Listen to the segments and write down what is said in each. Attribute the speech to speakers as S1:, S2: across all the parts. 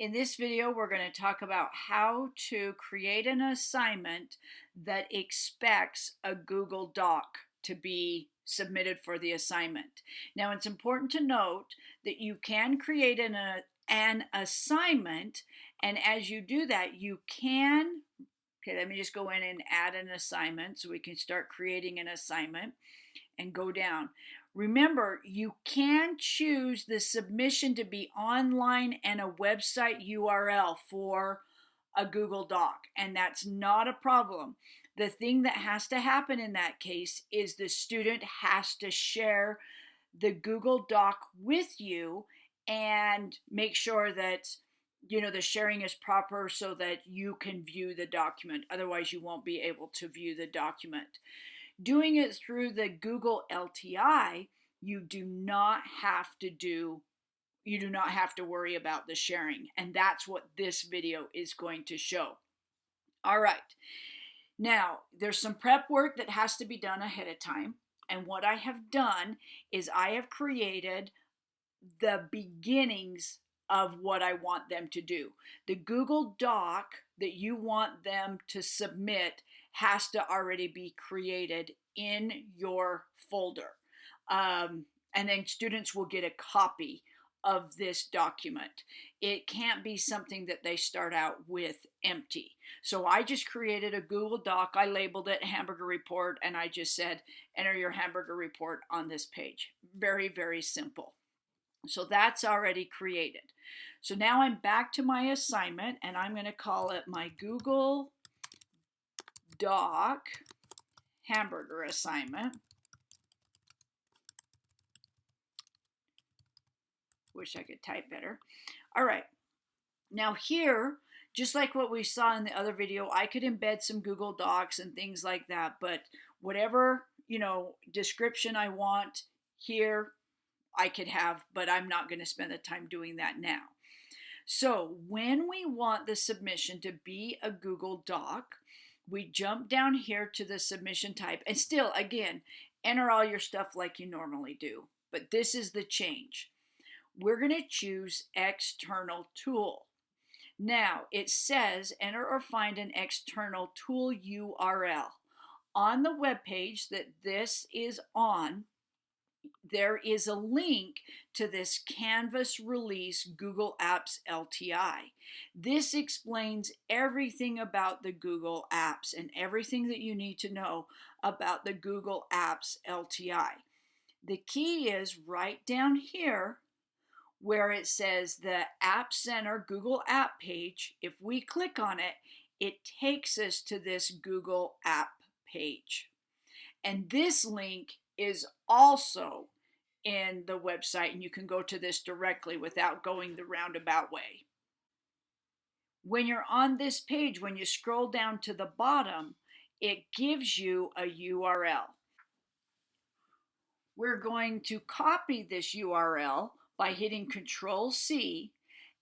S1: In this video, we're going to talk about how to create an assignment that expects a Google Doc to be submitted for the assignment. Now, it's important to note that you can create an assignment, and as you do that, you can, okay, let me just go in and add an assignment so we can start creating an assignment and go down. Remember, you can choose the submission to be online and a website URL for a Google Doc, and that's not a problem. The thing that has to happen in that case is the student has to share the Google Doc with you and make sure that the sharing is proper so that you can view the document. Otherwise, you won't be able to view the document. Doing it through the Google LTI, you do not have to worry about the sharing, and that's what this video is going to show. All right, now there's some prep work that has to be done ahead of time, and what I have done is I have created the beginnings of what I want them to do. The Google Doc that you want them to submit has to already be created in your folder. And then students will get a copy of this document. It can't be something that they start out with empty. So I just created a Google Doc. I labeled it Hamburger Report, and I just said, enter your Hamburger Report on this page. Very, very simple. So that's already created. So now I'm back to my assignment, and I'm going to call it my Google Doc Hamburger Assignment. Wish I could type better. All right. Now here, just like what we saw in the other video, I could embed some Google Docs and things like that, but whatever, description I want here, I could have, but I'm not going to spend the time doing that now. So when we want the submission to be a Google Doc, we jump down here to the submission type, and still, again, enter all your stuff like you normally do, but this is the change. We're going to choose external tool. Now it says enter or find an external tool URL. On the web page that this is on, there is a link to this Canvas release Google Apps LTI. This explains everything about the Google Apps and everything that you need to know about the Google Apps LTI. The key is right down here where it says the App Center Google App page. If we click on it, it takes us to this Google App page. And this link is also in the website, and you can go to this directly without going the roundabout way. When you're on this page, when you scroll down to the bottom, it gives you a URL. We're going to copy this URL by hitting Control-C,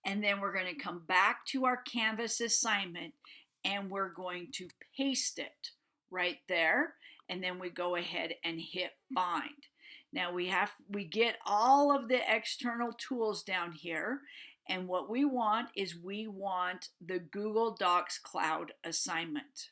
S1: and then we're going to come back to our Canvas assignment, and we're going to paste it right there, and then we go ahead and hit Bind. Now we get all of the external tools down here, and what we want is we want the Google Docs Cloud assignment.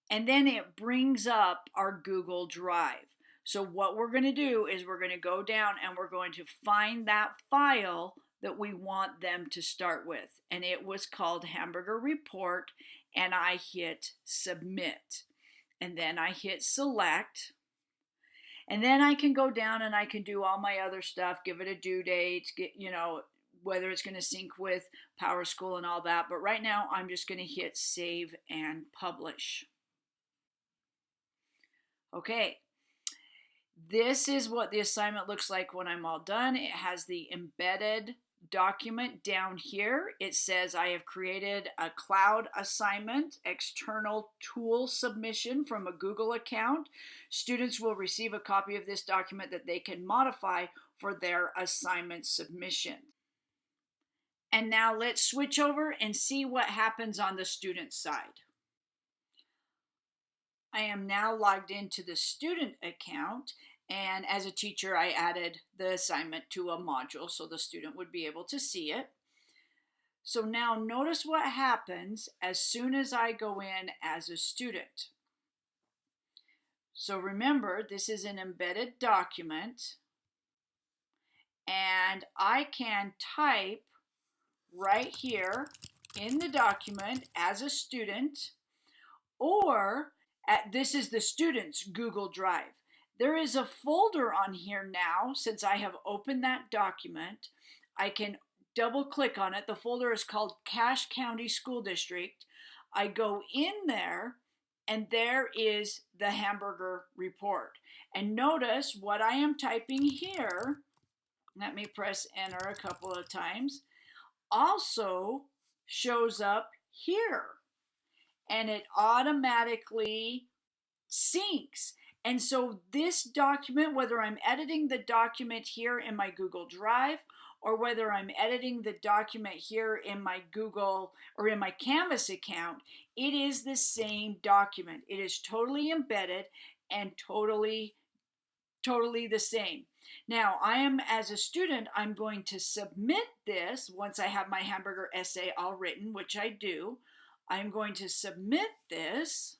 S1: And then it brings up our Google Drive. So what we're going to do is we're going to go down and we're going to find that file that we want them to start with. And it was called Hamburger Report, and I hit Submit. And then I hit Select. And then I can go down and I can do all my other stuff, give it a due date, whether it's going to sync with PowerSchool and all that. But right now I'm just going to hit Save and Publish. Okay. This is what the assignment looks like when I'm all done. It has the embedded document down here. It says I have created a cloud assignment, external tool submission from a Google account. Students will receive a copy of this document that they can modify for their assignment submission. And now let's switch over and see what happens on the student side. I am now logged into the student account, And as a teacher, I added the assignment to a module so the student would be able to see it. So now notice what happens as soon as I go in as a student. So remember, this is an embedded document, and I can type right here in the document as a student, or this is the student's Google Drive. There is a folder on here now. Since I have opened that document, I can double click on it. The folder is called Cache County School District. I go in there, and there is the hamburger report. And notice what I am typing here. Let me press enter a couple of times. Also shows up here, and it automatically syncs. And so this document, whether I'm editing the document here in my Google Drive or whether I'm editing the document here in my Google or in my Canvas account, it is the same document. It is totally embedded and totally the same. Now, as a student, I'm going to submit this once I have my hamburger essay all written, which I do. I'm going to submit this.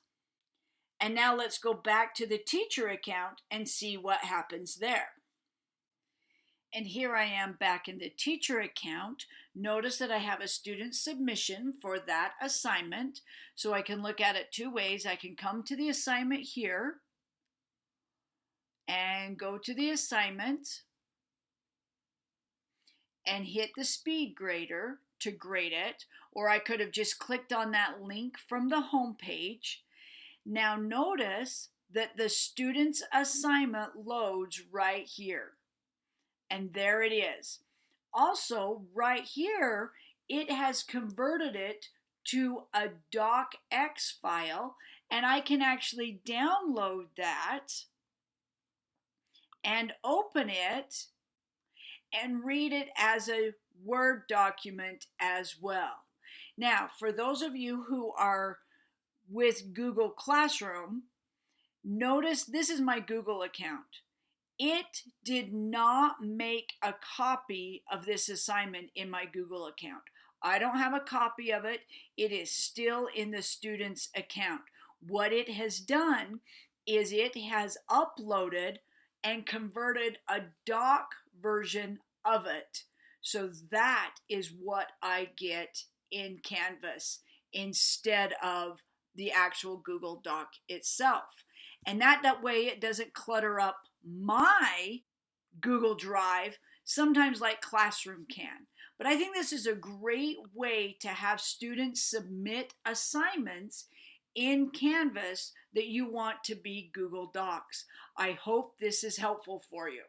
S1: And now let's go back to the teacher account and see what happens there. And here I am back in the teacher account. Notice that I have a student submission for that assignment. So I can look at it two ways. I can come to the assignment here and go to the assignment and hit the speed grader to grade it, or I could have just clicked on that link from the home page. Now notice that the student's assignment loads right here, and there it is. Also, right here, it has converted it to a docx file, and I can actually download that and open it and read it as a Word document as well. Now, for those of you who are with Google Classroom, notice this is my Google account. It did not make a copy of this assignment in my Google account. I don't have a copy of it. It is still in the student's account. What it has done is it has uploaded and converted a doc version of it. So that is what I get in Canvas instead of the actual Google Doc itself. And that way it doesn't clutter up my Google Drive, sometimes like Classroom can. But I think this is a great way to have students submit assignments in Canvas that you want to be Google Docs. I hope this is helpful for you.